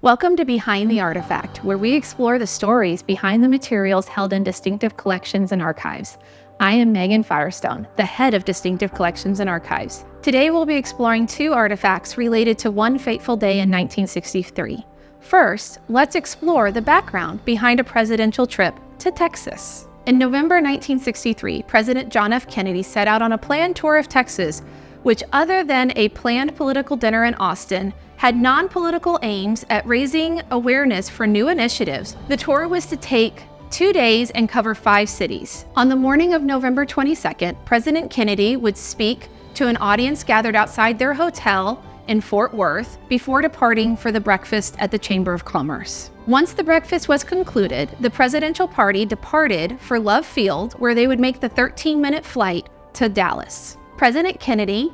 Welcome to Behind the Artifact, where we explore the stories behind the materials held in Distinctive Collections and Archives. I am Megan Firestone, the head of Distinctive Collections and Archives. Today we'll be exploring two artifacts related to one fateful day in 1963. First, let's explore the background behind a presidential trip to Texas. In November 1963, President John F. Kennedy set out on a planned tour of Texas, which, other than a planned political dinner in Austin, had non-political aims at raising awareness for new initiatives. The tour was to take 2 days and cover 5 cities. On the morning of November 22nd, President Kennedy would speak to an audience gathered outside their hotel in Fort Worth before departing for the breakfast at the Chamber of Commerce. Once the breakfast was concluded, the presidential party departed for Love Field, where they would make the 13-minute flight to Dallas. President Kennedy,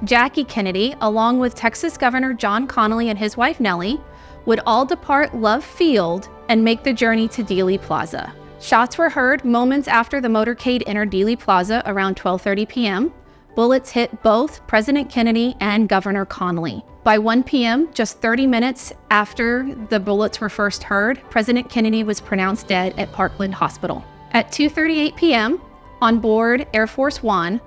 Jackie Kennedy, along with Texas Governor John Connally and his wife Nellie, would all depart Love Field and make the journey to Dealey Plaza. Shots were heard moments after the motorcade entered Dealey Plaza around 12:30 p.m. Bullets hit both President Kennedy and Governor Connally. By 1 p.m., just 30 minutes after the bullets were first heard, President Kennedy was pronounced dead at Parkland Hospital. At 2:38 p.m., on board Air Force One,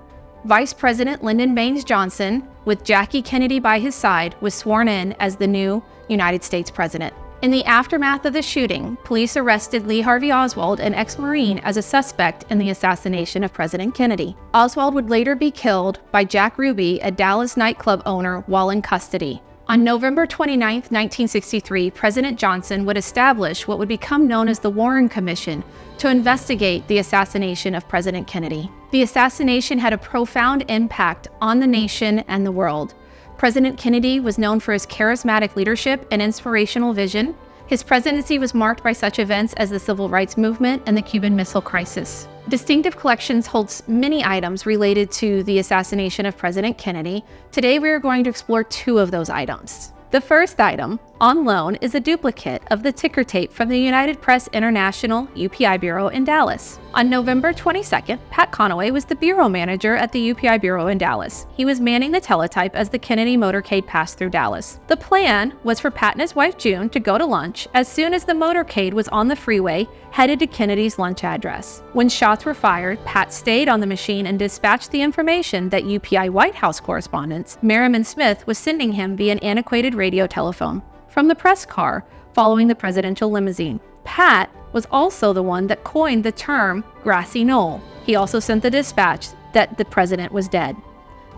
Vice President Lyndon Baines Johnson, with Jackie Kennedy by his side, was sworn in as the new United States President. In the aftermath of the shooting, police arrested Lee Harvey Oswald, an ex-Marine, as a suspect in the assassination of President Kennedy. Oswald would later be killed by Jack Ruby, a Dallas nightclub owner, while in custody. On November 29, 1963, President Johnson would establish what would become known as the Warren Commission to investigate the assassination of President Kennedy. The assassination had a profound impact on the nation and the world. President Kennedy was known for his charismatic leadership and inspirational vision. His presidency was marked by such events as the Civil Rights Movement and the Cuban Missile Crisis. Distinctive Collections holds many items related to the assassination of President Kennedy. Today we are going to explore 2 of those items. The first item, on loan, is a duplicate of the ticker tape from the United Press International UPI Bureau in Dallas. On November 22nd, Pat Conaway was the bureau manager at the UPI Bureau in Dallas. He was manning the teletype as the Kennedy motorcade passed through Dallas. The plan was for Pat and his wife June to go to lunch as soon as the motorcade was on the freeway, headed to Kennedy's lunch address. When shots were fired, Pat stayed on the machine and dispatched the information that UPI White House correspondent Merriman Smith was sending him via an antiquated radio telephone from the press car following the presidential limousine. Pat was also the one that coined the term grassy knoll. He also sent the dispatch that the president was dead.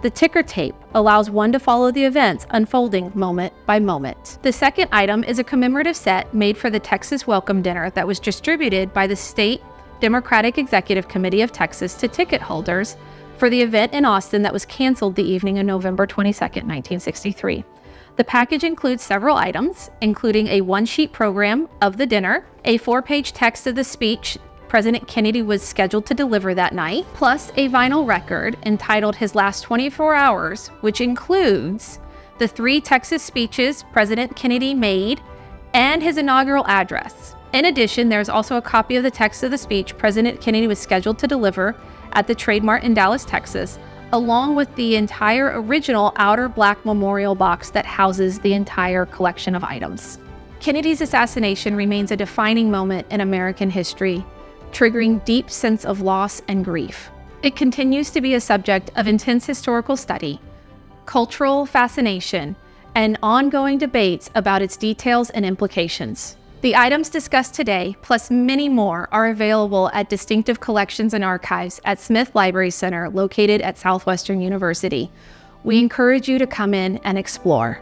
The ticker tape allows one to follow the events unfolding moment by moment. The second item is a commemorative set made for the Texas Welcome Dinner that was distributed by the State Democratic Executive Committee of Texas to ticket holders for the event in Austin that was canceled the evening of November 22, 1963. The package includes several items, including a 1-sheet program of the dinner, a 4-page text of the speech President Kennedy was scheduled to deliver that night, plus a vinyl record entitled His Last 24 Hours, which includes the 3 Texas speeches President Kennedy made and his inaugural address. In addition, there's also a copy of the text of the speech President Kennedy was scheduled to deliver at the Trade Mart in Dallas, Texas, along with the entire original outer black memorial box that houses the entire collection of items. Kennedy's assassination remains a defining moment in American history, triggering deep sense of loss and grief. It continues to be a subject of intense historical study, cultural fascination, and ongoing debates about its details and implications. The items discussed today, plus many more, are available at Distinctive Collections and Archives at Smith Library Center, located at Southwestern University. We encourage you to come in and explore.